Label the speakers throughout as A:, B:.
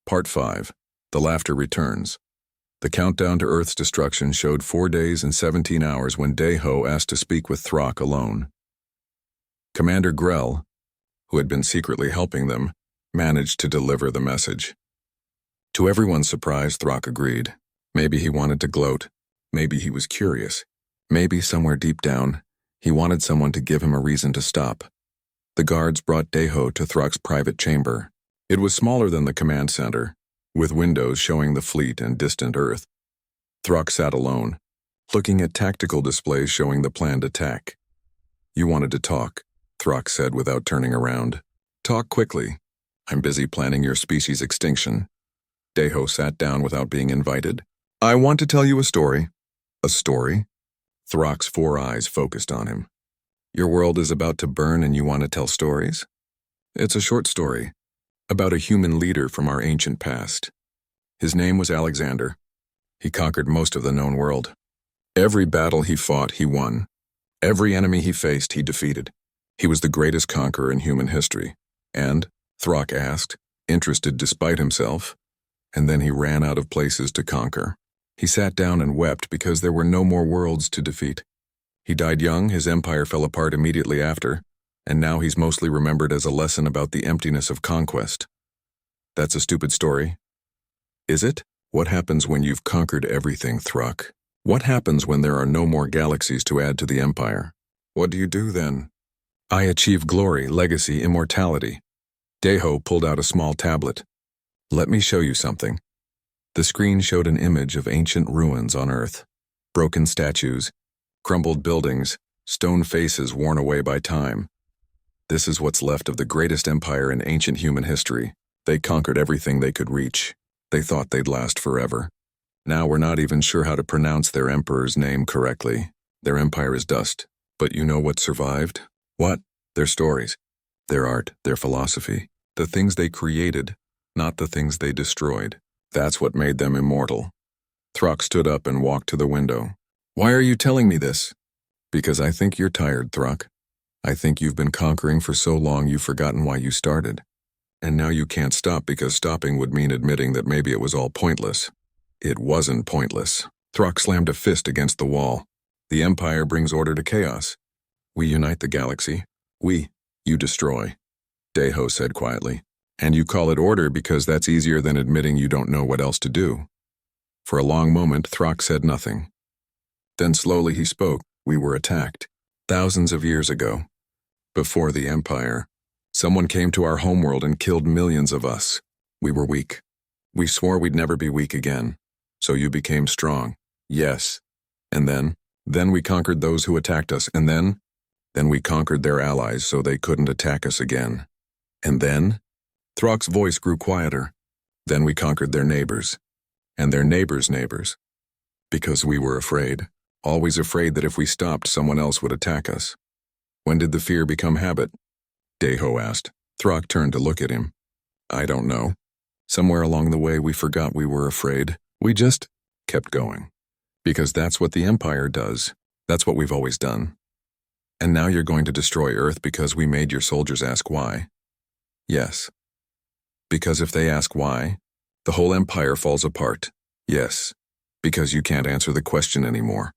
A: Part 5. The Laughter Returns. The countdown to Earth's destruction showed 4 days and 17 hours when Dayho asked to speak with Throck alone. Commander Grell, who had been secretly helping them, managed to deliver the message. To everyone's surprise, Throck agreed. Maybe he wanted to gloat. Maybe he was curious. Maybe somewhere deep down, he wanted someone to give him a reason to stop. The guards brought Dayho to Throck's private chamber. It was smaller than the command center, with windows showing the fleet and distant Earth. Throck sat alone, looking at tactical displays showing the planned attack. "You wanted to talk," Throck said without turning around. "Talk quickly. I'm busy planning your species' extinction." Dayho sat down without being invited. "I want to tell you a story." "A story?" Throck's 4 eyes focused on him. "Your world is about to burn and you want to tell stories?" "It's a short story, about a human leader from our ancient past. His name was Alexander. He conquered most of the known world. Every battle he fought, he won. Every enemy he faced, he defeated. He was the greatest conqueror in human history. And," Throck asked, interested despite himself, "and then he ran out of places to conquer. He sat down and wept because there were no more worlds to defeat. He died young, his empire fell apart immediately after, and now he's mostly remembered as a lesson about the emptiness of conquest." "That's a stupid story." "Is it? What happens when you've conquered everything, Throck? What happens when there are no more galaxies to add to the empire? What do you do then?" "I achieve glory, legacy, immortality." Dayho pulled out a small tablet. "Let me show you something." The screen showed an image of ancient ruins on Earth. Broken statues, crumbled buildings, stone faces worn away by time. "This is what's left of the greatest empire in ancient human history. They conquered everything they could reach. They thought they'd last forever. Now we're not even sure how to pronounce their emperor's name correctly. Their empire is dust. But you know what survived? What? Their stories. Their art, their philosophy. The things they created, not the things they destroyed. That's what made them immortal." Throck stood up and walked to the window. "Why are you telling me this?" "Because I think you're tired, Throck. I think you've been conquering for so long you've forgotten why you started. And now you can't stop because stopping would mean admitting that maybe it was all pointless." "It wasn't pointless." Throck slammed a fist against the wall. "The Empire brings order to chaos. We unite the galaxy. You destroy," Dayho said quietly. "And you call it order because that's easier than admitting you don't know what else to do." For a long moment, Throck said nothing. Then slowly he spoke. "We were attacked. Thousands of years ago. Before the Empire. Someone came to our homeworld and killed millions of us. We were weak. We swore we'd never be weak again. So you became strong." "Yes." "And then we conquered those who attacked us, and then we conquered their allies so they couldn't attack us again. And then?" Throck's voice grew quieter. "Then we conquered their neighbors. And their neighbors' neighbors. Because we were afraid. Always afraid that if we stopped, someone else would attack us." "When did the fear become habit?" Dayho asked. Throck turned to look at him. "I don't know. Somewhere along the way we forgot we were afraid. We just kept going. Because that's what the Empire does. That's what we've always done. And now you're going to destroy Earth because we made your soldiers ask why?" "Yes." "Because if they ask why, the whole Empire falls apart." "Yes. Because you can't answer the question anymore."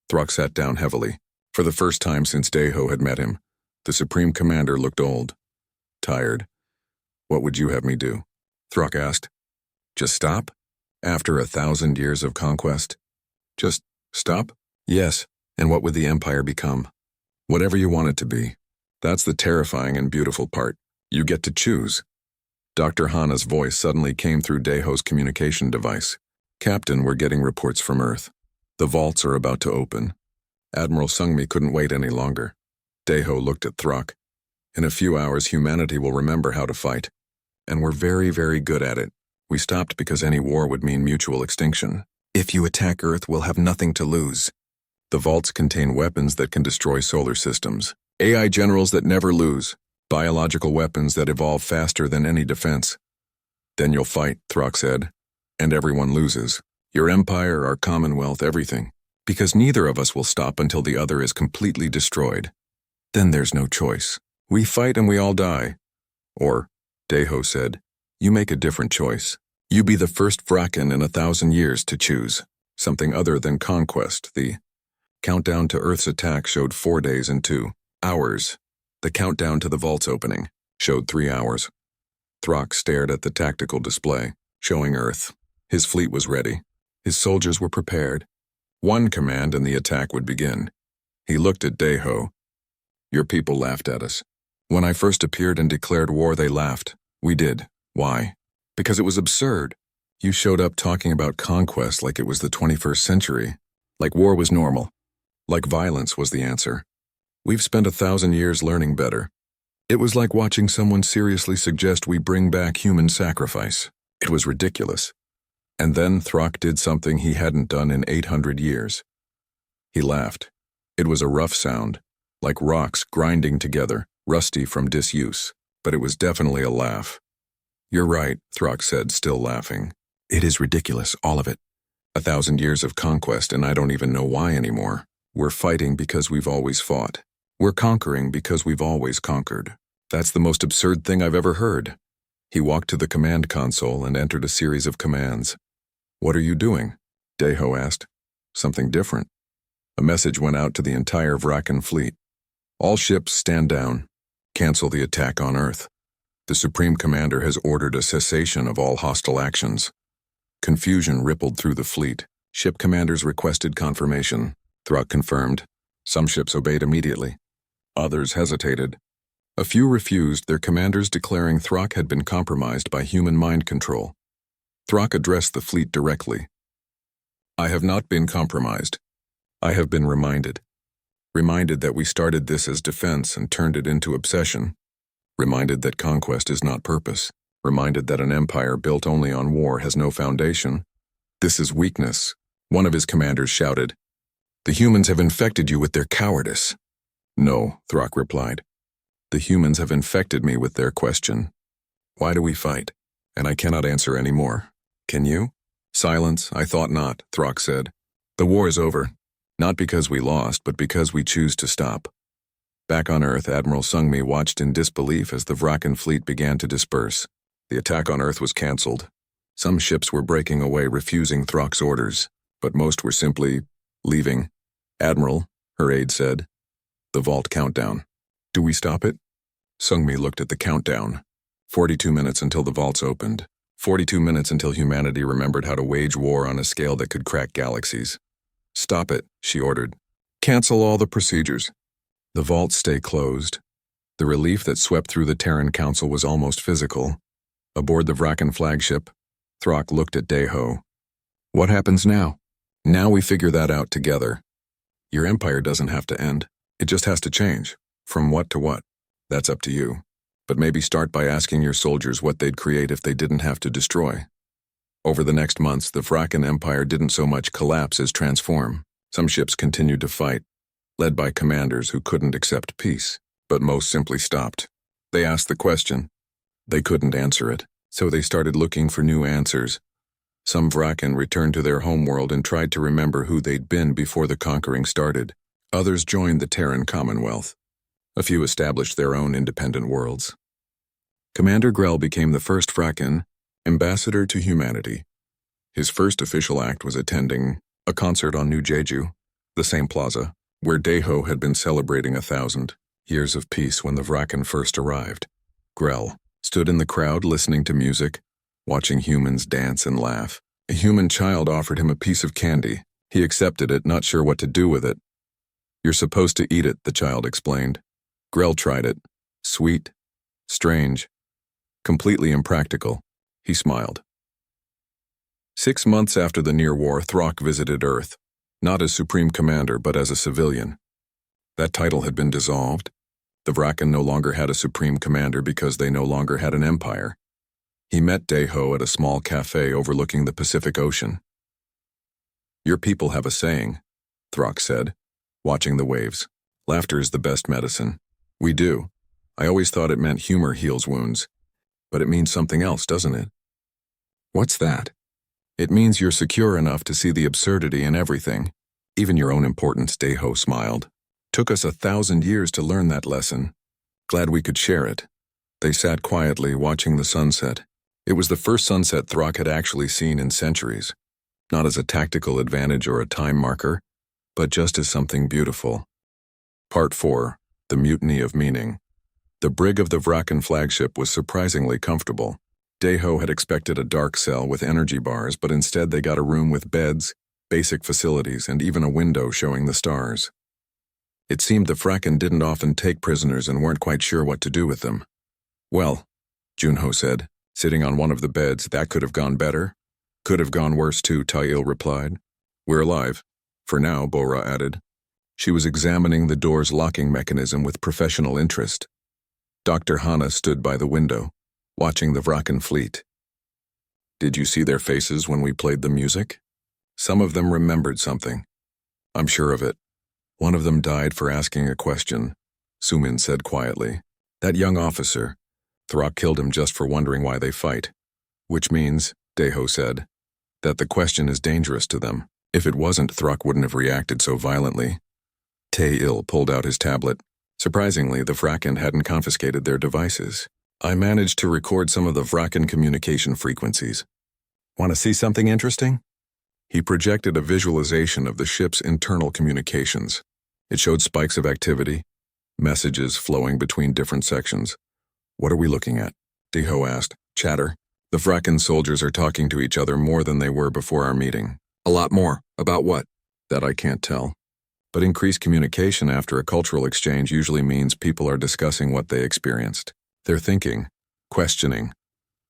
A: Throck sat down heavily. For the first time since Dayho had met him, the Supreme Commander looked old. Tired. "What would you have me do?" Throck asked. "Just stop? After 1,000 years of conquest? Just stop?" "Yes. And what would the Empire become?" "Whatever you want it to be. That's the terrifying and beautiful part. You get to choose." Dr. Hana's voice suddenly came through Dayho's communication device. "Captain, we're getting reports from Earth. The vaults are about to open. Admiral Sungmi couldn't wait any longer." Dayho looked at Throck. "In a few hours, humanity will remember how to fight. And we're very, very good at it. We stopped because any war would mean mutual extinction. If you attack Earth, we'll have nothing to lose. The vaults contain weapons that can destroy solar systems. AI generals that never lose. Biological weapons that evolve faster than any defense." "Then you'll fight," Throck said. "And everyone loses. Your empire, our commonwealth, everything. Because neither of us will stop until the other is completely destroyed. Then there's no choice. We fight and we all die." "Or," Dayho said, You make a different choice. You be the first Vraken in 1,000 years to choose something other than conquest. The countdown to Earth's attack showed 4 days and 2 hours. The countdown to the vault's opening showed 3 hours. Throck stared at the tactical display, showing Earth. His fleet was ready. His soldiers were prepared. One command and the attack would begin. He looked at Deho. Your people laughed at us. When I first appeared and declared war, they laughed. We did. Why? Because it was absurd. You showed up talking about conquest like it was the 21st century. Like war was normal. Like violence was the answer. We've spent 1,000 years learning better. It was like watching someone seriously suggest we bring back human sacrifice. It was ridiculous. And then Throck did something he hadn't done in 800 years. He laughed. It was a rough sound, like rocks grinding together, rusty from disuse, but it was definitely a laugh. You're right, Throck said, still laughing. It is ridiculous, all of it. 1,000 years of conquest and I don't even know why anymore. We're fighting because we've always fought. We're conquering because we've always conquered. That's the most absurd thing I've ever heard. He walked to the command console and entered a series of commands. What are you doing? Deho asked. Something different. A message went out to the entire Vraken fleet. All ships stand down. Cancel the attack on Earth. The Supreme Commander has ordered a cessation of all hostile actions. Confusion rippled through the fleet. Ship commanders requested confirmation. Throck confirmed. Some ships obeyed immediately. Others hesitated. A few refused, their commanders declaring Throck had been compromised by human mind control. Throck addressed the fleet directly. I have not been compromised. I have been reminded. Reminded that we started this as defense and turned it into obsession. Reminded that conquest is not purpose. Reminded that an empire built only on war has no foundation. This is weakness, one of his commanders shouted. The humans have infected you with their cowardice. No, Throck replied. The humans have infected me with their question. Why do we fight? And I cannot answer any more. Can you? Silence, I thought not, Throck said. The war is over. Not because we lost, but because we choose to stop. Back on Earth, Admiral Sungmi watched in disbelief as the Vraken fleet began to disperse. The attack on Earth was cancelled. Some ships were breaking away, refusing Throck's orders, but most were simply leaving. Admiral, her aide said. The vault countdown. Do we stop it? Sungmi looked at the countdown. 42 minutes until the vaults opened. 42 minutes until humanity remembered how to wage war on a scale that could crack galaxies. Stop it, she ordered. Cancel all the procedures. The vaults stay closed. The relief that swept through the Terran Council was almost physical. Aboard the Vraken flagship, Throck looked at Deho. What happens now? Now we figure that out together. Your empire doesn't have to end. It just has to change. From what to what? That's up to you. But maybe start by asking your soldiers what they'd create if they didn't have to destroy. Over the next months, the Vraken Empire didn't so much collapse as transform. Some ships continued to fight, led by commanders who couldn't accept peace, but most simply stopped. They asked the question. They couldn't answer it, so they started looking for new answers. Some Vraken returned to their homeworld and tried to remember who they'd been before the conquering started. Others joined the Terran Commonwealth. A few established their own independent worlds. Commander Grell became the first Vraken, ambassador to humanity. His first official act was attending a concert on New Jeju, the same plaza, where Deho had been celebrating 1,000 years of peace when the Vraken first arrived. Grell stood in the crowd listening to music, watching humans dance and laugh. A human child offered him a piece of candy. He accepted it, not sure what to do with it. You're supposed to eat it, the child explained. Grell tried it. Sweet, strange, completely impractical. He smiled. 6 months after the near war, Throck visited Earth, not as Supreme Commander but as a civilian. That title had been dissolved. The Vraken no longer had a Supreme Commander because they no longer had an empire. He met Deho at a small cafe overlooking the Pacific Ocean. Your people have a saying, Throck said, watching the waves. Laughter is the best medicine. We do. I always thought it meant humor heals wounds. But it means something else, doesn't it? What's that? It means you're secure enough to see the absurdity in everything, even your own importance, Deho smiled. Took us 1,000 years to learn that lesson. Glad we could share it. They sat quietly, watching the sunset. It was the first sunset Throck had actually seen in centuries, not as a tactical advantage or a time marker, but just as something beautiful. Part 4. The Mutiny of Meaning. The brig of the Vraken flagship was surprisingly comfortable. Deho had expected a dark cell with energy bars, but instead they got a room with beds, basic facilities, and even a window showing the stars. It seemed the Vraken didn't often take prisoners and weren't quite sure what to do with them. Well, Junho said, sitting on one of the beds, that could have gone better. Could have gone worse too, Tail replied. We're alive. For now, Bora added. She was examining the door's locking mechanism with professional interest. Dr. Hana stood by the window, watching the Vraken fleet. Did you see their faces when we played the music? Some of them remembered something. I'm sure of it. One of them died for asking a question, Sumin said quietly. That young officer. Throck killed him just for wondering why they fight. Which means, Deho said, that the question is dangerous to them. If it wasn't, Throck wouldn't have reacted so violently. Tae-il pulled out his tablet. Surprisingly, the Vraken hadn't confiscated their devices. I managed to record some of the Vraken communication frequencies. Want to see something interesting? He projected a visualization of the ship's internal communications. It showed spikes of activity, messages flowing between different sections. What are we looking at? Deho asked. Chatter. The Vraken soldiers are talking to each other more than they were before our meeting. A lot more. About what? That I can't tell. But increased communication after a cultural exchange usually means people are discussing what they experienced. They're thinking, questioning.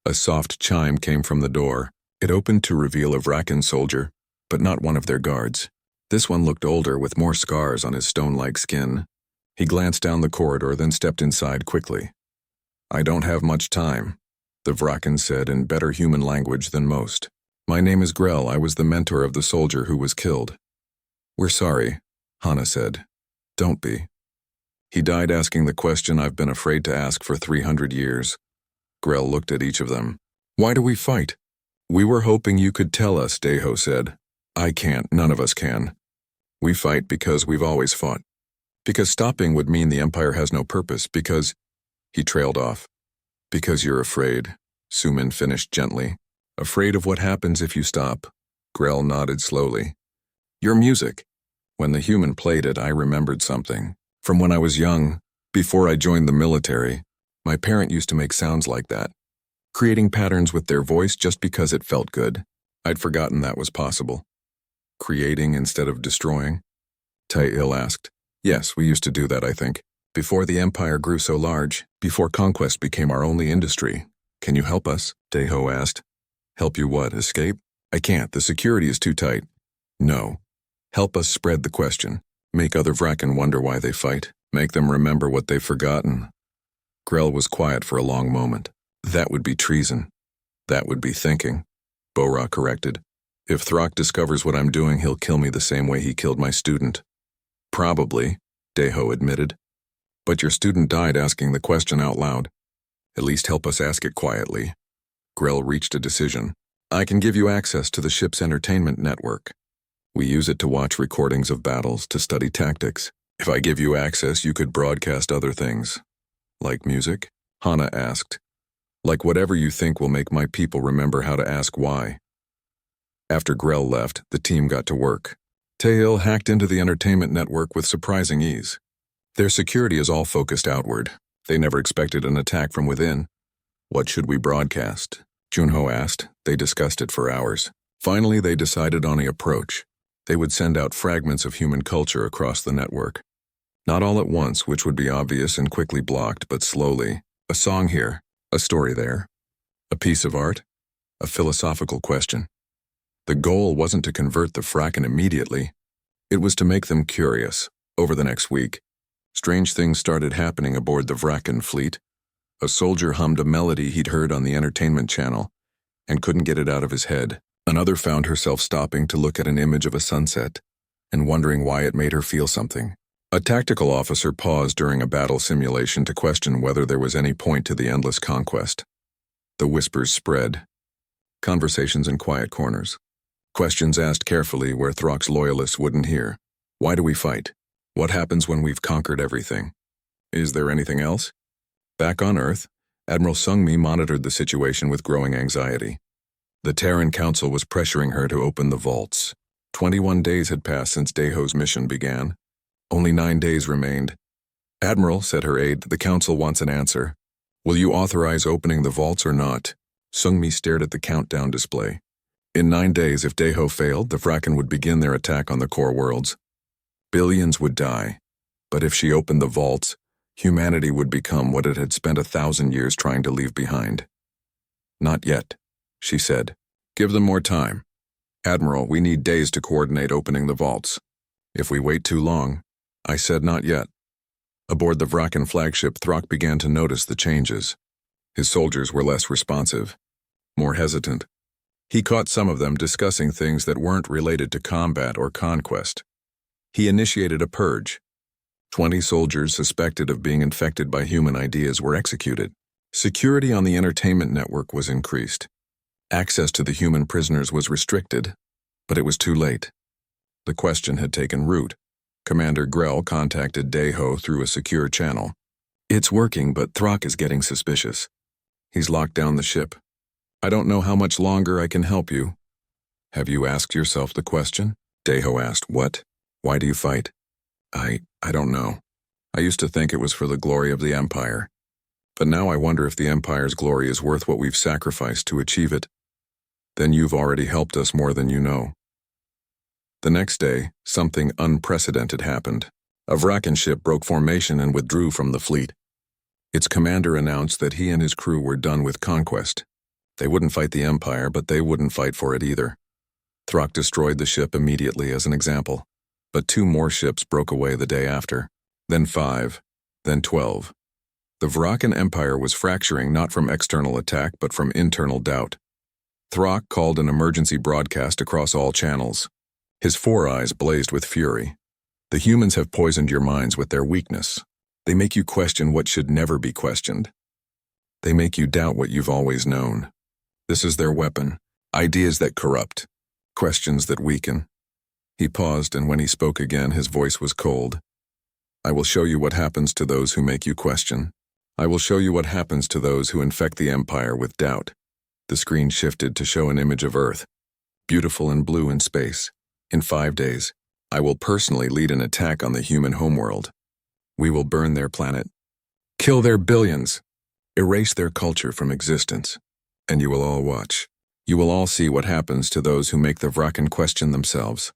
A: A soft chime came from the door. It opened to reveal a Vraken soldier, but not one of their guards. This one looked older with more scars on his stone-like skin. He glanced down the corridor, then stepped inside quickly. I don't have much time, the Vraken said in better human language than most. My name is Grell. I was the mentor of the soldier who was killed. We're sorry, Hana said. Don't be. He died asking the question I've been afraid to ask for 300 years. Grell looked at each of them. Why do we fight? We were hoping you could tell us, Deho said. I can't. None of us can. We fight because we've always fought. Because stopping would mean the Empire has no purpose. Because... He trailed off. Because you're afraid, Sumin finished gently. Afraid of what happens if you stop. Grell nodded slowly. Your music. When the human played it, I remembered something. From when I was young, before I joined the military, my parent used to make sounds like that, creating patterns with their voice just because it felt good. I'd forgotten that was possible. Creating instead of destroying? Tae-il asked. Yes, we used to do that, I think. Before the Empire grew so large, before conquest became our only industry. Can you help us? Deho asked. Help you what, escape? I can't, the security is too tight. No. Help us spread the question. Make other Vraken wonder why they fight. Make them remember what they've forgotten. Grell was quiet for a long moment. That would be treason. That would be thinking. Bora corrected. If Throck discovers what I'm doing, he'll kill me the same way he killed my student. Probably, Deho admitted. But your student died asking the question out loud. At least help us ask it quietly. Grell reached a decision. I can give you access to the ship's entertainment network. We use it to watch recordings of battles, to study tactics. If I give you access, you could broadcast other things. Like music? Hana asked. Like whatever you think will make my people remember how to ask why. After Grell left, the team got to work. Tae-il hacked into the entertainment network with surprising ease. Their security is all focused outward. They never expected an attack from within. What should we broadcast? Junho asked. They discussed it for hours. Finally, they decided on an approach. They would send out fragments of human culture across the network. Not all at once, which would be obvious and quickly blocked, but slowly. A song here, a story there. A piece of art, a philosophical question. The goal wasn't to convert the Vraken immediately. It was to make them curious. Over the next week, strange things started happening aboard the Vraken fleet. A soldier hummed a melody he'd heard on the entertainment channel and couldn't get it out of his head. Another found herself stopping to look at an image of a sunset and wondering why it made her feel something. A tactical officer paused during a battle simulation to question whether there was any point to the endless conquest. The whispers spread. Conversations in quiet corners. Questions asked carefully where Throck's loyalists wouldn't hear. Why do we fight? What happens when we've conquered everything? Is there anything else? Back on Earth, Admiral Sungmi monitored the situation with growing anxiety. The Terran Council was pressuring her to open the vaults. 21 days had passed since Daeho's mission began. Only 9 days remained. "Admiral," said her aide, "the Council wants an answer. Will you authorize opening the vaults or not?" Sungmi stared at the countdown display. In 9 days, if Daeho failed, the Vraken would begin their attack on the core worlds. Billions would die. But if she opened the vaults, humanity would become what it had spent 1,000 years trying to leave behind. "Not yet," she said. "Give them more time. Admiral, we need days to coordinate opening the vaults. If we wait too long..." I said not yet. Aboard the Vraken flagship, Throck began to notice the changes. His soldiers were less responsive, more hesitant. He caught some of them discussing things that weren't related to combat or conquest. He initiated a purge. 20 soldiers suspected of being infected by human ideas were executed. Security on the entertainment network was increased. Access to the human prisoners was restricted, but it was too late. The question had taken root. Commander Grell contacted Daeho through a secure channel. "It's working, but Throck is getting suspicious. He's locked down the ship. I don't know how much longer I can help you." "Have you asked yourself the question?" Daeho asked. "What? Why do you fight?" I don't know. I used to think it was for the glory of the Empire. But now I wonder if the Empire's glory is worth what we've sacrificed to achieve it. Then you've already helped us more than you know." The next day, something unprecedented happened. A Vraken ship broke formation and withdrew from the fleet. Its commander announced that he and his crew were done with conquest. They wouldn't fight the Empire, but they wouldn't fight for it either. Throck destroyed the ship immediately as an example. But 2 more ships broke away the day after. Then 5. Then 12. The Vraken Empire was fracturing not from external attack but from internal doubt. Throck called an emergency broadcast across all channels. His 4 eyes blazed with fury. "The humans have poisoned your minds with their weakness. They make you question what should never be questioned. They make you doubt what you've always known. This is their weapon. Ideas that corrupt. Questions that weaken." He paused, and when he spoke again, his voice was cold. "I will show you what happens to those who make you question. I will show you what happens to those who infect the Empire with doubt." The screen shifted to show an image of Earth, beautiful and blue in space. "In 5 days, I will personally lead an attack on the human homeworld. We will burn their planet, kill their billions, erase their culture from existence. And you will all watch. You will all see what happens to those who make the Vraken question themselves."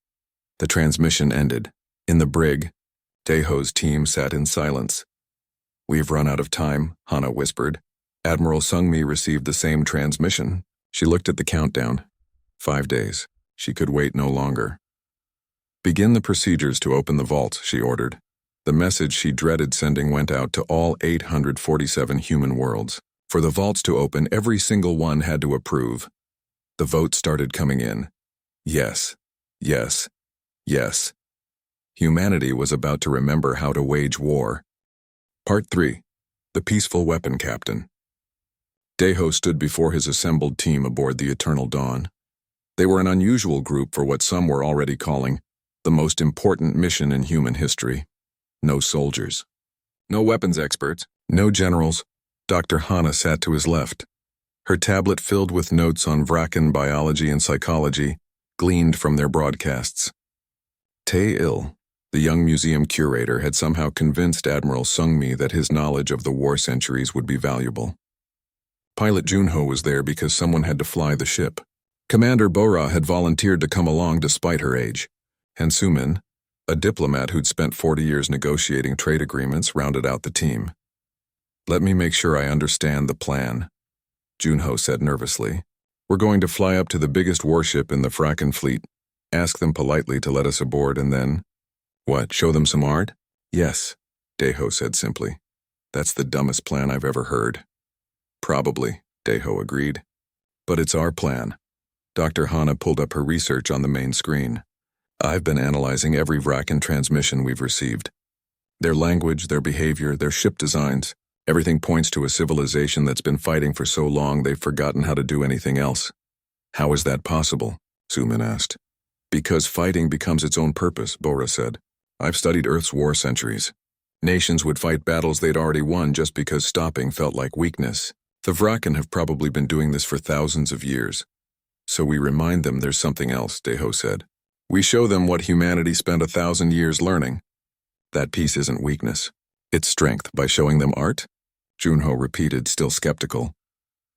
A: The transmission ended. In the brig, Daeho's team sat in silence. "We've run out of time," Hana whispered. Admiral Sungmi received the same transmission. She looked at the countdown. 5 days. She could wait no longer. "Begin the procedures to open the vaults," she ordered. The message she dreaded sending went out to all 847 human worlds. For the vaults to open, every single one had to approve. The votes started coming in. Yes. Yes. Yes. Humanity was about to remember how to wage war. Part 3. The Peaceful Weapon Captain. Daeho stood before his assembled team aboard the Eternal Dawn. They were an unusual group for what some were already calling the most important mission in human history. No soldiers. No weapons experts. No generals. Dr. Hana sat to his left. Her tablet filled with notes on Vraken biology and psychology, gleaned from their broadcasts. Tae-il, the young museum curator, had somehow convinced Admiral Sungmi that his knowledge of the war centuries would be valuable. Pilot Junho was there because someone had to fly the ship. Commander Bora had volunteered to come along despite her age. And Sumin, a diplomat who'd spent 40 years negotiating trade agreements, rounded out the team. "Let me make sure I understand the plan," Junho said nervously. "We're going to fly up to the biggest warship in the Vraken fleet, ask them politely to let us aboard, and then..." "What, show them some art?" "Yes," Daeho said simply. "That's the dumbest plan I've ever heard." "Probably," Daeho agreed. "But it's our plan." Dr. Hana pulled up her research on the main screen. "I've been analyzing every Vraken transmission we've received. Their language, their behavior, their ship designs. Everything points to a civilization that's been fighting for so long they've forgotten how to do anything else." "How is that possible?" Sumin asked. "Because fighting becomes its own purpose," Bora said. "I've studied Earth's war centuries. Nations would fight battles they'd already won just because stopping felt like weakness. The Vraken have probably been doing this for thousands of years. So we remind them there's something else, Deho said. We show them what humanity spent 1,000 years learning. That piece isn't weakness. It's strength. By showing them art? Junho repeated, still skeptical.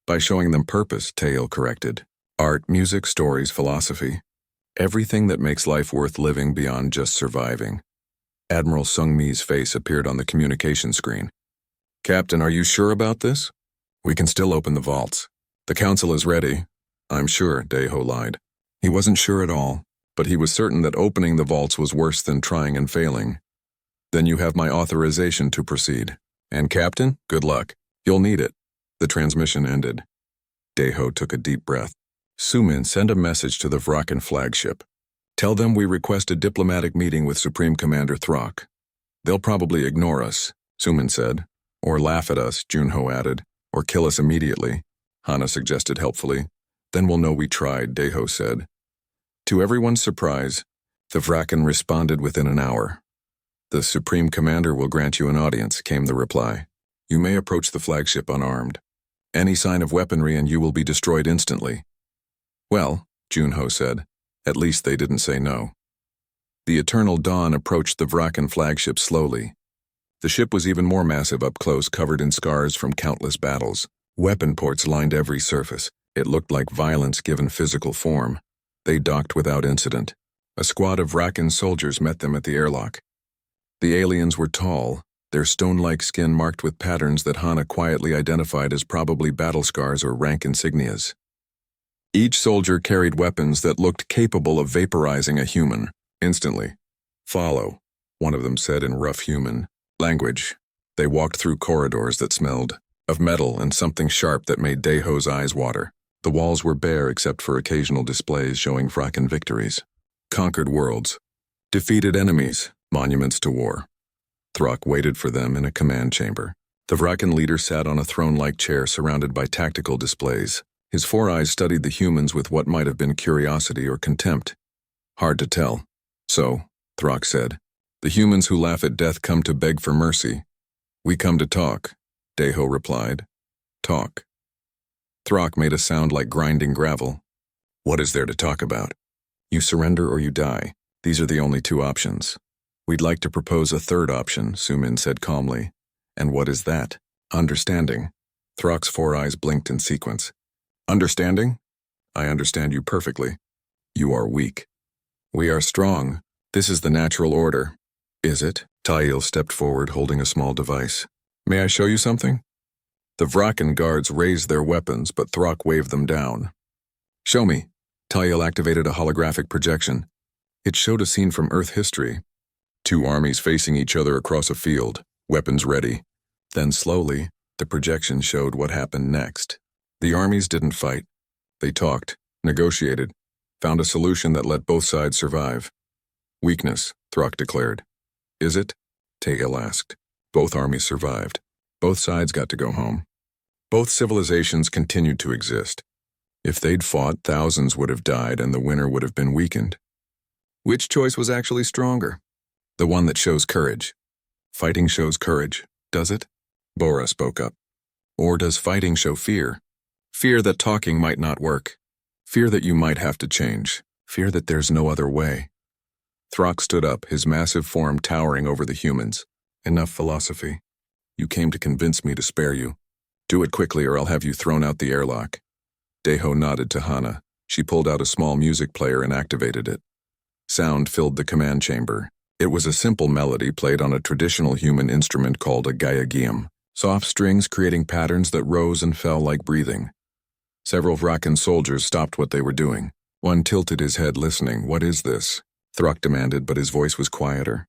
A: By showing them purpose, Tail corrected. Art, music, stories, philosophy. Everything that makes life worth living beyond just surviving. Admiral Sungmi's face appeared on the communication screen. Captain, are you sure about this? We can still open the vaults. The council is ready. I'm sure, Deho lied. He wasn't sure at all, but he was certain that opening the vaults was worse than trying and failing. Then you have my authorization to proceed. And Captain, good luck. You'll need it. The transmission ended. Deho took a deep breath. Sumin, send a message to the Vraken flagship. Tell them we request a diplomatic meeting with Supreme Commander Throck. They'll probably ignore us, Sumin said. Or laugh at us, Junho added. Or kill us immediately, Hana suggested helpfully. Then we'll know we tried, Deho said. To everyone's surprise, the Vraken responded within an hour. The Supreme Commander will grant you an audience, came the reply. You may approach the flagship unarmed. Any sign of weaponry and you will be destroyed instantly. Well, Junho said, at least they didn't say no. The Eternal Dawn approached the Vraken flagship slowly. The ship was even more massive up close, covered in scars from countless battles. Weapon ports lined every surface. It looked like violence given physical form. They docked without incident. A squad of Vraken soldiers met them at the airlock. The aliens were tall, their stone-like skin marked with patterns that Hana quietly identified as probably battle scars or rank insignias. Each soldier carried weapons that looked capable of vaporizing a human, instantly. Follow, one of them said in rough human language. They walked through corridors that smelled of metal and something sharp that made Deho's eyes water. The walls were bare except for occasional displays showing Vraken victories. Conquered worlds. Defeated enemies. Monuments to war. Throck waited for them in a command chamber. The Vraken leader sat on a throne-like chair surrounded by tactical displays. His four eyes studied the humans with what might have been curiosity or contempt. Hard to tell. So, Throck said, the humans who laugh at death come to beg for mercy. We come to talk, Deho replied. Talk. Throck made a sound like grinding gravel. What is there to talk about? You surrender or you die. These are the only two options. We'd like to propose a third option, Sumin said calmly. And what is that? Understanding. Throck's four eyes blinked in sequence. Understanding? I understand you perfectly. You are weak. We are strong. This is the natural order. Is it? Tail stepped forward holding a small device. May I show you something? The Vraken guards raised their weapons, but Throck waved them down. Show me. Tail activated a holographic projection. It showed a scene from Earth history. Two armies facing each other across a field, weapons ready. Then slowly, the projection showed what happened next. The armies didn't fight. They talked, negotiated, found a solution that let both sides survive. Weakness, Throck declared. Is it? Tail asked. Both armies survived. Both sides got to go home. Both civilizations continued to exist. If they'd fought, thousands would have died and the winner would have been weakened. Which choice was actually stronger? The one that shows courage. Fighting shows courage, does it? Bora spoke up. Or does fighting show fear? Fear that talking might not work. Fear that you might have to change. Fear that there's no other way. Throck stood up, his massive form towering over the humans. Enough philosophy. You came to convince me to spare you. Do it quickly or I'll have you thrown out the airlock. Deho nodded to Hana. She pulled out a small music player and activated it. Sound filled the command chamber. It was a simple melody played on a traditional human instrument called a gaiagium, soft strings creating patterns that rose and fell like breathing. Several Vraken soldiers stopped what they were doing. One tilted his head listening. What is this? Throck demanded, but his voice was quieter.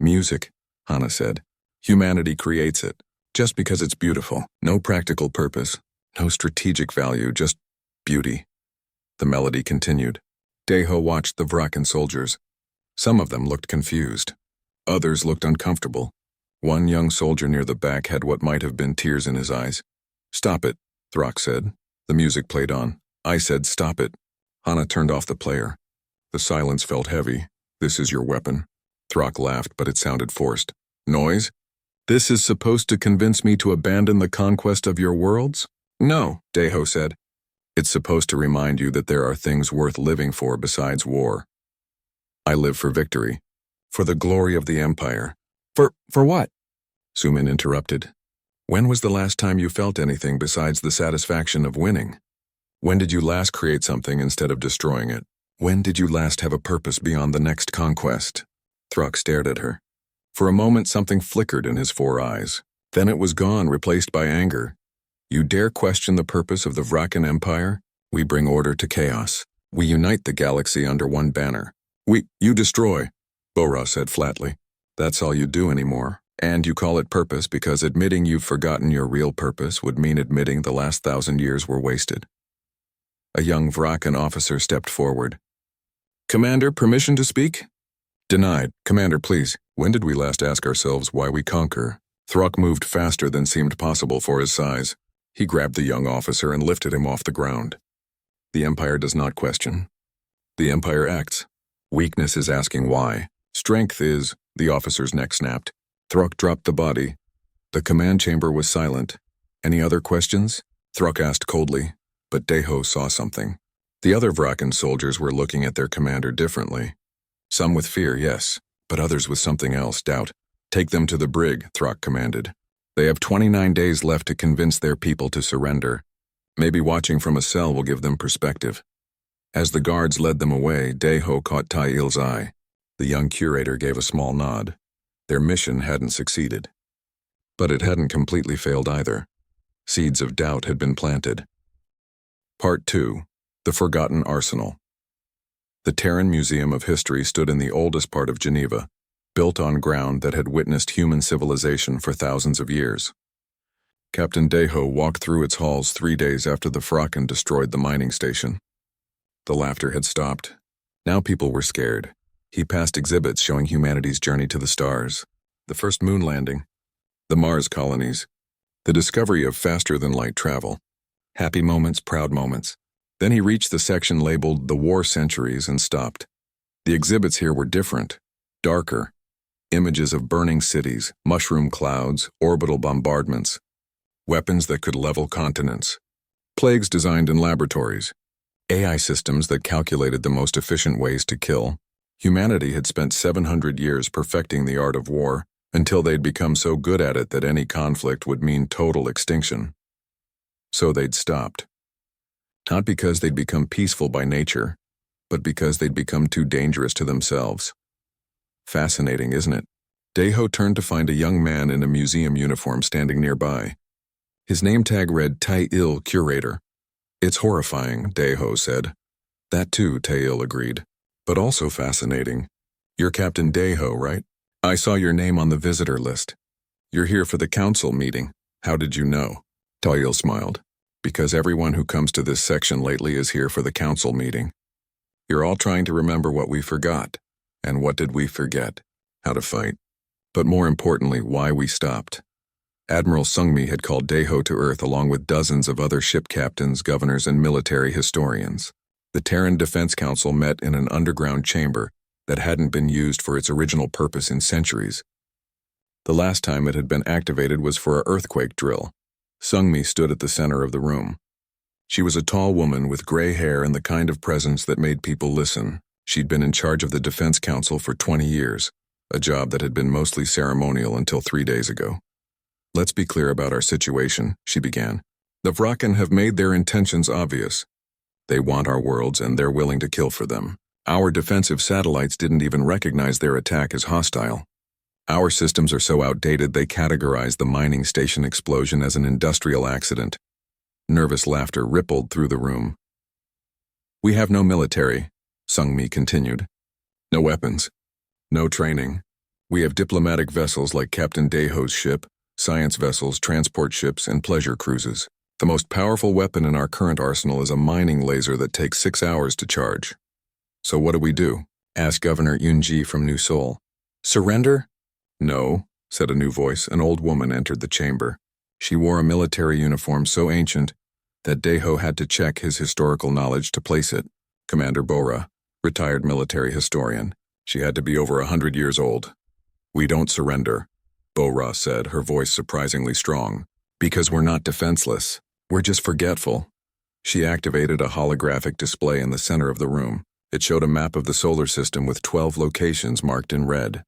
A: Music, Hana said. Humanity creates it, just because it's beautiful. No practical purpose, no strategic value, just beauty. The melody continued. Deho watched the Vraken soldiers. Some of them looked confused. Others looked uncomfortable. One young soldier near the back had what might have been tears in his eyes. Stop it, Throck said. The music played on. I said stop it. Hana turned off the player. The silence felt heavy. This is your weapon. Throck laughed, but it sounded forced. Noise? This is supposed to convince me to abandon the conquest of your worlds? No, Deho said. It's supposed to remind you that there are things worth living for besides war. I live for victory. For the glory of the Empire. For what? Sumin interrupted. When was the last time you felt anything besides the satisfaction of winning? When did you last create something instead of destroying it? When did you last have a purpose beyond the next conquest? Thruk stared at her. For a moment something flickered in his 4 eyes. Then it was gone, replaced by anger. You dare question the purpose of the Vrakan Empire? We bring order to chaos. We unite the galaxy under one banner. You destroy, Bora said flatly. That's all you do anymore. And you call it purpose because admitting you've forgotten your real purpose would mean admitting the last 1,000 years were wasted. A young Vrakan officer stepped forward. Commander, permission to speak? Denied. Commander, please. When did we last ask ourselves why we conquer? Thruk moved faster than seemed possible for his size. He grabbed the young officer and lifted him off the ground. The Empire does not question. The Empire acts. Weakness is asking why. Strength is, the officer's neck snapped. Thruk dropped the body. The command chamber was silent. Any other questions? Thruk asked coldly, but Deho saw something. The other Vrakan soldiers were looking at their commander differently. Some with fear, yes, but others with something else, doubt. Take them to the brig, Thruk commanded. They have 29 days left to convince their people to surrender. Maybe watching from a cell will give them perspective. As the guards led them away, Deho caught Tail's eye. The young curator gave a small nod. Their mission hadn't succeeded. But it hadn't completely failed either. Seeds of doubt had been planted. Part 2. The Forgotten Arsenal. The Terran Museum of History stood in the oldest part of Geneva, built on ground that had witnessed human civilization for thousands of years. Captain Deho walked through its halls 3 days after the Vrakan destroyed the mining station. The laughter had stopped. Now people were scared. He passed exhibits showing humanity's journey to the stars, the first moon landing, the Mars colonies, the discovery of faster-than-light travel. Happy moments, proud moments. Then he reached the section labeled The War Centuries and stopped. The exhibits here were different, darker. Images of burning cities, mushroom clouds, orbital bombardments, weapons that could level continents, plagues designed in laboratories, AI systems that calculated the most efficient ways to kill. Humanity had spent 700 years perfecting the art of war until they'd become so good at it that any conflict would mean total extinction. So they'd stopped. Not because they'd become peaceful by nature, but because they'd become too dangerous to themselves. Fascinating, isn't it? Deho turned to find a young man in a museum uniform standing nearby. His name tag read Tail Curator. It's horrifying, Deho said. That too, Tail agreed. But also fascinating. You're Captain Deho, right? I saw your name on the visitor list. You're here for the council meeting. How did you know? Tail smiled. Because everyone who comes to this section lately is here for the council meeting. You're all trying to remember what we forgot. And what did we forget? How to fight. But more importantly, why we stopped. Admiral Sungmi had called Deho to Earth along with dozens of other ship captains, governors, and military historians. The Terran Defense Council met in an underground chamber that hadn't been used for its original purpose in centuries. The last time it had been activated was for an earthquake drill. Sungmi stood at the center of the room. She was a tall woman with gray hair and the kind of presence that made people listen. She'd been in charge of the Defense Council for 20 years, a job that had been mostly ceremonial until 3 days ago. Let's be clear about our situation, she began. The Vrakan have made their intentions obvious. They want our worlds and they're willing to kill for them. Our defensive satellites didn't even recognize their attack as hostile. Our systems are so outdated they categorize the mining station explosion as an industrial accident. Nervous laughter rippled through the room. We have no military, Sungmi continued. No weapons. No training. We have diplomatic vessels like Captain Deho's ship, science vessels, transport ships, and pleasure cruises. The most powerful weapon in our current arsenal is a mining laser that takes 6 hours to charge. So what do? Asked Governor Yunji from New Seoul. Surrender? No, said a new voice. An old woman entered the chamber. She wore a military uniform so ancient that Deho had to check his historical knowledge to place it. Commander Bora, retired military historian. She had to be over 100 years old. We don't surrender, Bora said, her voice surprisingly strong. Because we're not defenseless. We're just forgetful. She activated a holographic display in the center of the room. It showed a map of the solar system with 12 locations marked in red.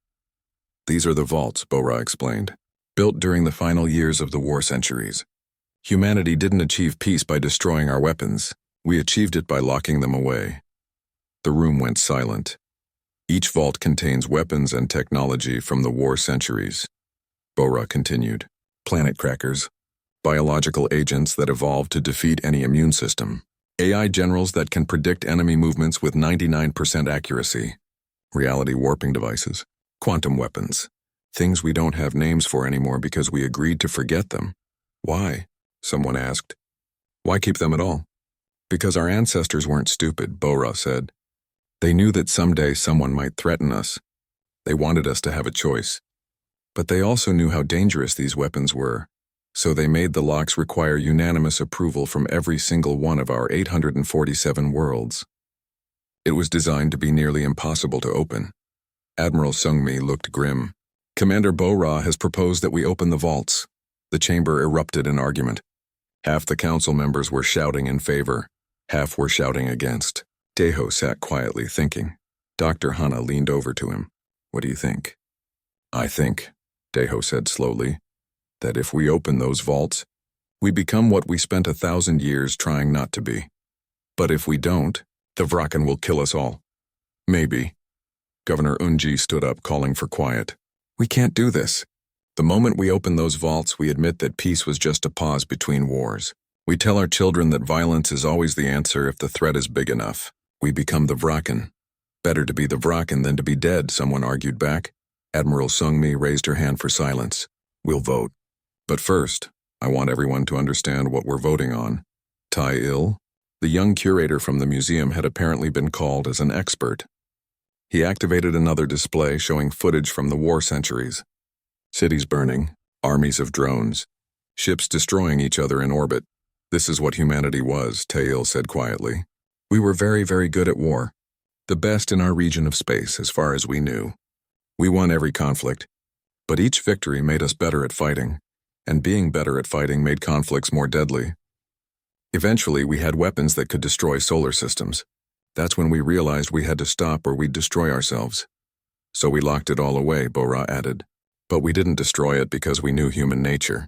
A: These are the vaults, Bora explained, built during the final years of the war centuries. Humanity didn't achieve peace by destroying our weapons. We achieved it by locking them away. The room went silent. Each vault contains weapons and technology from the war centuries. Bora continued. Planet crackers, biological agents that evolved to defeat any immune system, AI generals that can predict enemy movements with 99% accuracy, reality warping devices, quantum weapons, things we don't have names for anymore because we agreed to forget them. Why? Someone asked. Why keep them at all? Because our ancestors weren't stupid, Bora said. They knew that someday someone might threaten us. They wanted us to have a choice. But they also knew how dangerous these weapons were, so they made the locks require unanimous approval from every single one of our 847 worlds. It was designed to be nearly impossible to open. Admiral Sungmi looked grim. Commander Bora has proposed that we open the vaults. The chamber erupted in argument. Half the council members were shouting in favor, half were shouting against. Daeho sat quietly thinking. Dr. Hana leaned over to him. What do you think? I think, Daeho said slowly, that if we open those vaults, we become what we spent 1,000 years trying not to be. But if we don't, the Vraken will kill us all. Maybe. Governor Unji stood up, calling for quiet. We can't do this. The moment we open those vaults, we admit that peace was just a pause between wars. We tell our children that violence is always the answer if the threat is big enough. We become the Vraken. Better to be the Vraken than to be dead, someone argued back. Admiral Sungmi raised her hand for silence. We'll vote. But first, I want everyone to understand what we're voting on. Tai-Il, the young curator from the museum, had apparently been called as an expert. He activated another display showing footage from the war centuries. Cities burning, armies of drones, ships destroying each other in orbit. This is what humanity was, Tai-Il said quietly. We were very, very good at war. The best in our region of space, as far as we knew. We won every conflict, but each victory made us better at fighting, and being better at fighting made conflicts more deadly. Eventually, we had weapons that could destroy solar systems. That's when we realized we had to stop or we'd destroy ourselves. So we locked it all away, Bora added. But we didn't destroy it because we knew human nature.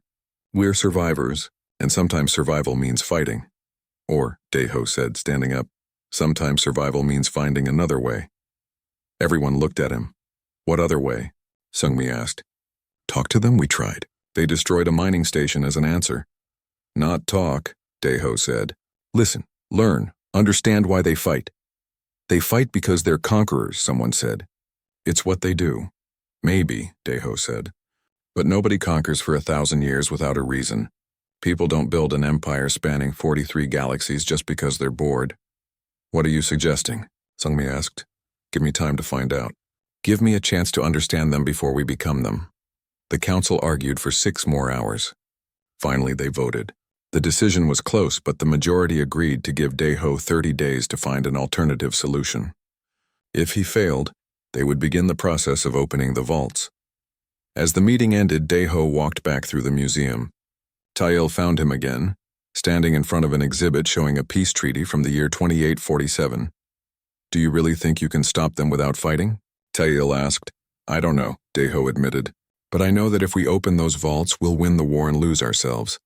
A: We're survivors, and sometimes survival means fighting. Or, Daeho said, standing up, sometimes survival means finding another way. Everyone looked at him. What other way? Sungmi asked. Talk to them, we tried. They destroyed a mining station as an answer. Not talk, Daeho said. Listen, learn, understand why they fight. They fight because they're conquerors, someone said. It's what they do. Maybe, Daeho said. But nobody conquers for 1,000 years without a reason. People don't build an empire spanning 43 galaxies just because they're bored. What are you suggesting? Sungmi asked. Give me time to find out. Give me a chance to understand them before we become them. The council argued for 6 more hours. Finally, they voted. The decision was close, but the majority agreed to give Daeho 30 days to find an alternative solution. If he failed, they would begin the process of opening the vaults. As the meeting ended, Daeho walked back through the museum. Tai-Il found him again, standing in front of an exhibit showing a peace treaty from the year 2847. Do you really think you can stop them without fighting? Tai-Il asked. I don't know, Daeho admitted. But I know that if we open those vaults, we'll win the war and lose ourselves.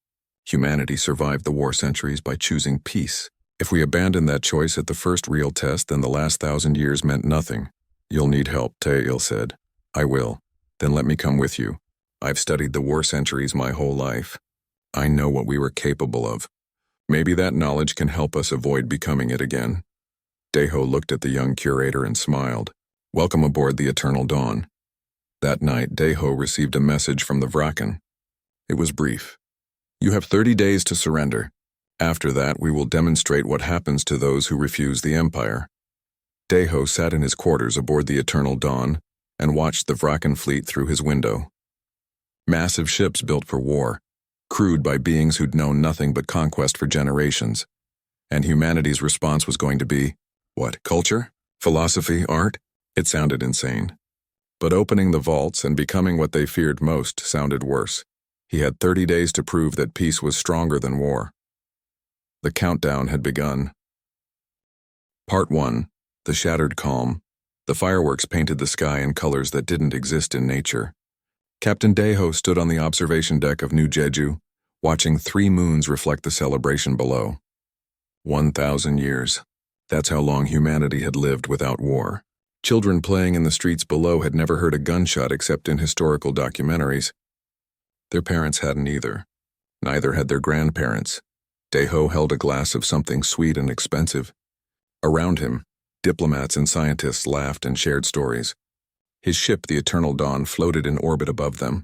A: Humanity survived the war centuries by choosing peace. If we abandon that choice at the first real test, then the last 1,000 years meant nothing. You'll need help, Tai-Il said. I will. Then let me come with you. I've studied the war centuries my whole life. I know what we were capable of. Maybe that knowledge can help us avoid becoming it again. Daeho looked at the young curator and smiled. Welcome aboard the Eternal Dawn. That night, Daeho received a message from the Vraken. It was brief. You have 30 days to surrender. After that, we will demonstrate what happens to those who refuse the Empire. Daeho sat in his quarters aboard the Eternal Dawn and watched the Vraken fleet through his window. Massive ships built for war, crewed by beings who'd known nothing but conquest for generations. And humanity's response was going to be, what, culture? Philosophy? Art? It sounded insane. But opening the vaults and becoming what they feared most sounded worse. He had 30 days to prove that peace was stronger than war. The countdown had begun. Part 1. The Shattered Calm. The fireworks painted the sky in colors that didn't exist in nature. Captain Daeho stood on the observation deck of New Jeju, watching 3 moons reflect the celebration below. 1,000 years. That's how long humanity had lived without war. Children playing in the streets below had never heard a gunshot except in historical documentaries. Their parents hadn't either. Neither had their grandparents. Daeho held a glass of something sweet and expensive. Around him, diplomats and scientists laughed and shared stories. His ship, the Eternal Dawn, floated in orbit above them.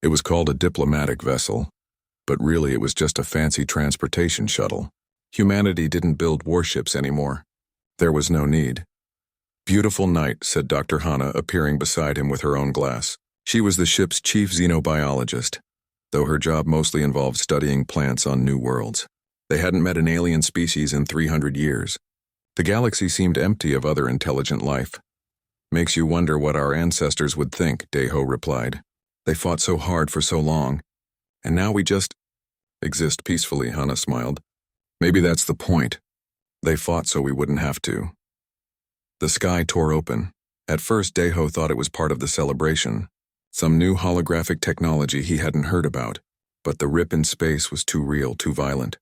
A: It was called a diplomatic vessel, but really it was just a fancy transportation shuttle. Humanity didn't build warships anymore. There was no need. "Beautiful night," said Dr. Hana, appearing beside him with her own glass. She was the ship's chief xenobiologist, though her job mostly involved studying plants on new worlds. They hadn't met an alien species in 300 years. The galaxy seemed empty of other intelligent life. "Makes you wonder what our ancestors would think," Daeho replied. "They fought so hard for so long, and now we just exist peacefully," Hana smiled. "Maybe that's the point. They fought so we wouldn't have to." The sky tore open. At first, Daeho thought it was part of the celebration, some new holographic technology he hadn't heard about, but the rip in space was too real, too violent.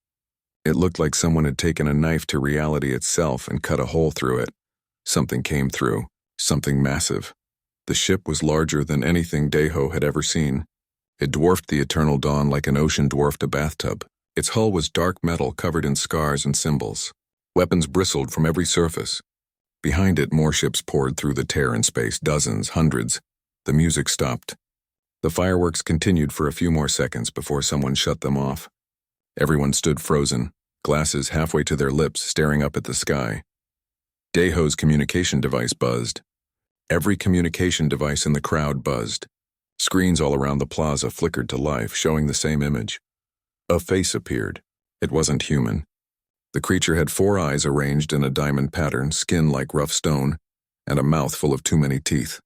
A: It looked like someone had taken a knife to reality itself and cut a hole through it. Something came through, something massive. The ship was larger than anything Daeho had ever seen. It dwarfed the Eternal Dawn like an ocean dwarfed a bathtub. Its hull was dark metal covered in scars and symbols. Weapons bristled from every surface. Behind it, more ships poured through the tear in space, dozens, hundreds. The music stopped. The fireworks continued for a few more seconds before someone shut them off. Everyone stood frozen, glasses halfway to their lips, staring up at the sky. Daeho's communication device buzzed. Every communication device in the crowd buzzed. Screens all around the plaza flickered to life, showing the same image. A face appeared. It wasn't human. The creature had 4 eyes arranged in a diamond pattern, skin like rough stone, and a mouth full of too many teeth.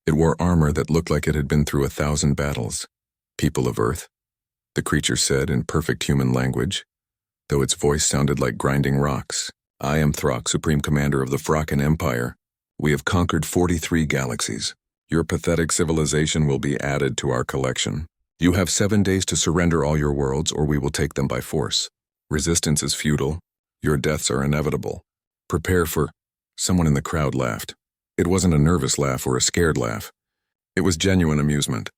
A: It wore armor that looked like it had been through 1,000 battles. "People of Earth," the creature said in perfect human language, though its voice sounded like grinding rocks. "I am Throck, Supreme Commander of the Frockan Empire. We have conquered 43 galaxies. Your pathetic civilization will be added to our collection. You have 7 days to surrender all your worlds, or we will take them by force. Resistance is futile. Your deaths are inevitable. Prepare for—" Someone in the crowd laughed. It wasn't a nervous laugh or a scared laugh. It was genuine amusement.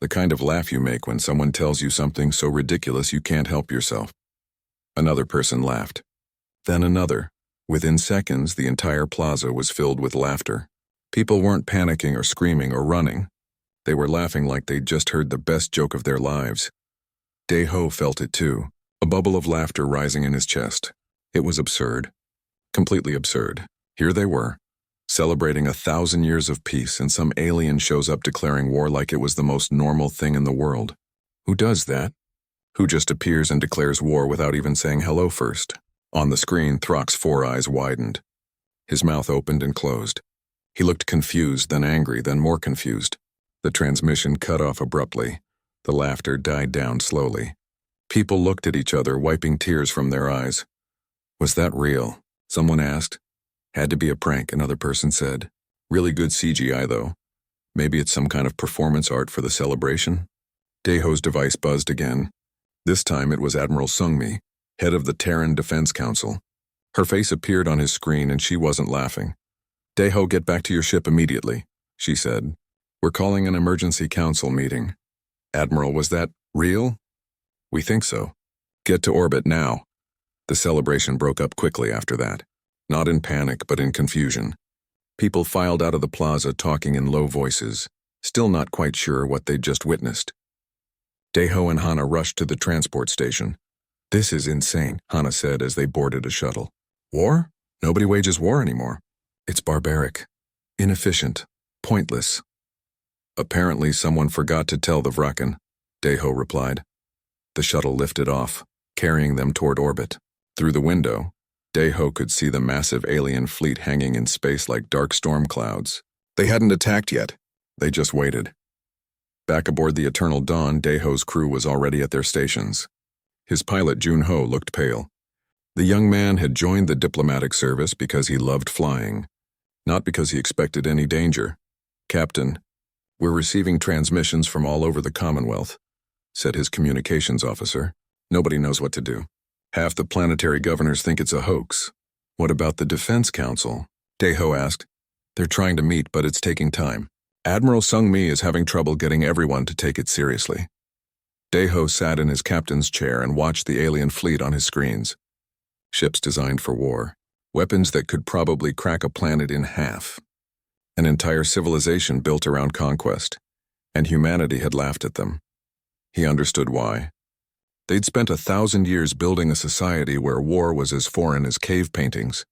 A: The kind of laugh you make when someone tells you something so ridiculous you can't help yourself. Another person laughed. Then another. Within seconds, the entire plaza was filled with laughter. People weren't panicking or screaming or running. They were laughing like they'd just heard the best joke of their lives. Daeho felt it too, a bubble of laughter rising in his chest. It was absurd. Completely absurd. Here they were, celebrating 1,000 years of peace, and some alien shows up declaring war like it was the most normal thing in the world. Who does that? Who just appears and declares war without even saying hello first? On the screen, Throck's 4 eyes widened. His mouth opened and closed. He looked confused, then angry, then more confused. The transmission cut off abruptly. The laughter died down slowly. People looked at each other, wiping tears from their eyes. "Was that real?" someone asked. "Had to be a prank," another person said. "Really good CGI, though. Maybe it's some kind of performance art for the celebration?" Daeho's device buzzed again. This time it was Admiral Sungmi, head of the Terran Defense Council. Her face appeared on his screen and she wasn't laughing. "Daeho, get back to your ship immediately," she said. "We're calling an emergency council meeting." "Admiral, was that real?" "We think so. Get to orbit now." The celebration broke up quickly after that. Not in panic, but in confusion. People filed out of the plaza talking in low voices, still not quite sure what they'd just witnessed. Daeho and Hana rushed to the transport station. "This is insane," Hana said as they boarded a shuttle. "War? Nobody wages war anymore. It's barbaric, inefficient, pointless." "Apparently someone forgot to tell the Vrakan," Daeho replied. The shuttle lifted off, carrying them toward orbit. Through the window, Daeho could see the massive alien fleet hanging in space like dark storm clouds. They hadn't attacked yet. They just waited. Back aboard the Eternal Dawn, Daeho's crew was already at their stations. His pilot Jun-ho looked pale. The young man had joined the diplomatic service because he loved flying, not because he expected any danger. "Captain, we're receiving transmissions from all over the Commonwealth," said his communications officer. "Nobody knows what to do. Half the planetary governors think it's a hoax." "What about the Defense Council?" Dae-ho asked. "They're trying to meet, but it's taking time. Admiral Sung-mi is having trouble getting everyone to take it seriously." Dae-ho sat in his captain's chair and watched the alien fleet on his screens. Ships designed for war. Weapons that could probably crack a planet in half. An entire civilization built around conquest. And humanity had laughed at them. He understood why. They'd spent 1,000 years building a society where war was as foreign as cave paintings.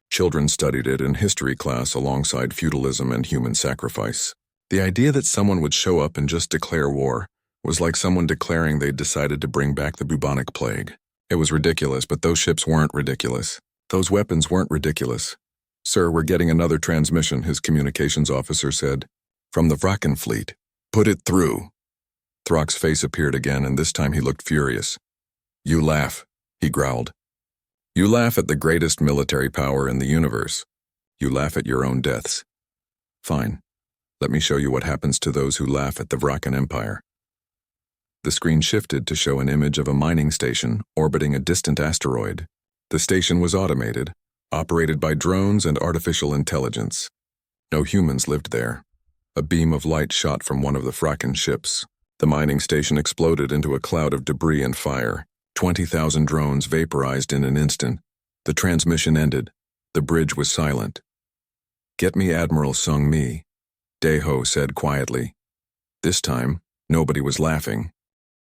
A: Children studied it in history class alongside feudalism and human sacrifice. The idea that someone would show up and just declare war was like someone declaring they'd decided to bring back the bubonic plague. It was ridiculous, but those ships weren't ridiculous. Those weapons weren't ridiculous. "Sir, we're getting another transmission," his communications officer said. "From the Vraken fleet. Put it through." Throck's face appeared again, and this time he looked furious. "You laugh," he growled. "You laugh at the greatest military power in the universe. You laugh at your own deaths. Fine. Let me show you what happens to those who laugh at the Vraken Empire." The screen shifted to show an image of a mining station orbiting a distant asteroid. The station was automated, operated by drones and artificial intelligence. No humans lived there. A beam of light shot from one of the Vraken ships. The mining station exploded into a cloud of debris and fire. 20,000 drones vaporized in an instant. The transmission ended. The bridge was silent. "Get me Admiral Sung-mi," Dae-ho said quietly. This time, nobody was laughing.